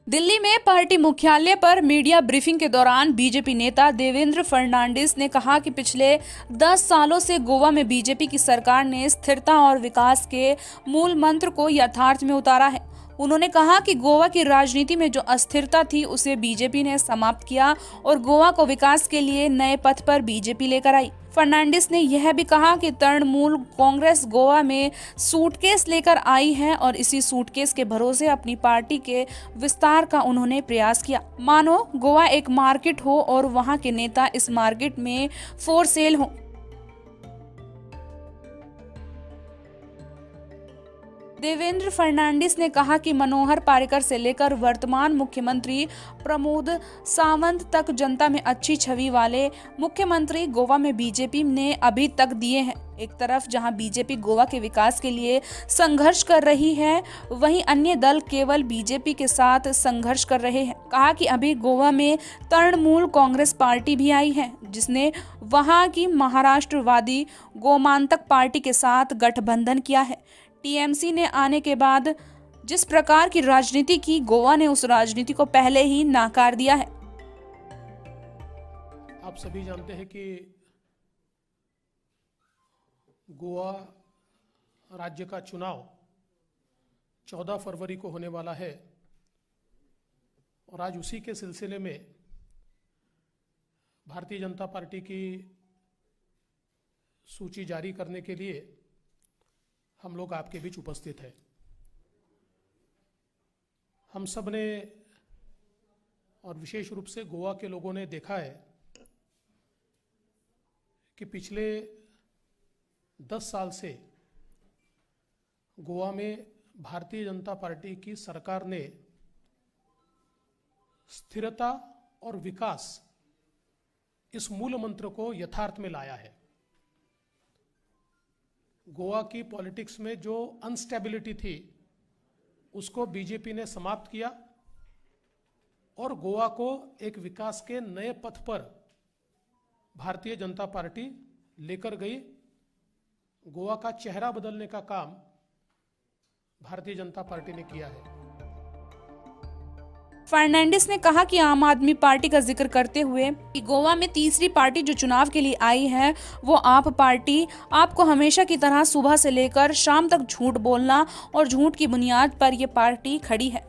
दिल्ली में पार्टी मुख्यालय पर मीडिया ब्रीफिंग के दौरान बीजेपी नेता देवेंद्र फर्नांडिस ने कहा कि पिछले 10 सालों से गोवा में बीजेपी की सरकार ने स्थिरता और विकास के मूल मंत्र को यथार्थ में उतारा है। उन्होंने कहा कि गोवा की राजनीति में जो अस्थिरता थी उसे बीजेपी ने समाप्त किया और गोवा को विकास के लिए नए पथ पर बीजेपी लेकर आई। फर्नांडिस ने यह भी कहा कि तृणमूल कांग्रेस गोवा में सूटकेस लेकर आई है और इसी सूटकेस के भरोसे अपनी पार्टी के विस्तार का उन्होंने प्रयास किया, मानो गोवा एक मार्केट हो और वहां के नेता इस मार्केट में फॉर सेल हो। देवेंद्र फर्नांडिस ने कहा कि मनोहर पार्रिकर से लेकर वर्तमान मुख्यमंत्री प्रमोद सावंत तक जनता में अच्छी छवि वाले मुख्यमंत्री गोवा में बीजेपी ने अभी तक दिए हैं। एक तरफ जहां बीजेपी गोवा के विकास के लिए संघर्ष कर रही है, वहीं अन्य दल केवल बीजेपी के साथ संघर्ष कर रहे हैं। कहा कि अभी गोवा में तृणमूल कांग्रेस पार्टी भी आई है, जिसने वहां की महाराष्ट्रवादी गोमांतक पार्टी के साथ गठबंधन किया है। टीएमसी ने आने के बाद जिस प्रकार की राजनीति की, गोवा ने उस राजनीति को पहले ही नाकार दिया है। आप सभी जानते हैं कि गोवा राज्य का चुनाव 14 फरवरी को होने वाला है और आज उसी के सिलसिले में भारतीय जनता पार्टी की सूची जारी करने के लिए हम लोग आपके बीच उपस्थित हैं। हम सब ने और विशेष रूप से गोवा के लोगों ने देखा है कि पिछले 10 साल से गोवा में भारतीय जनता पार्टी की सरकार ने स्थिरता और विकास इस मूल मंत्र को यथार्थ में लाया है। गोवा की पॉलिटिक्स में जो अनस्टेबिलिटी थी उसको बीजेपी ने समाप्त किया और गोवा को एक विकास के नए पथ पर भारतीय जनता पार्टी लेकर गई। गोवा का चेहरा बदलने का काम भारतीय जनता पार्टी ने किया है। फर्नांडिस ने कहा कि आम आदमी पार्टी का जिक्र करते हुए कि गोवा में तीसरी पार्टी जो चुनाव के लिए आई है वो आप पार्टी आपको हमेशा की तरह सुबह से लेकर शाम तक झूठ बोलना और झूठ की बुनियाद पर ये पार्टी खड़ी है।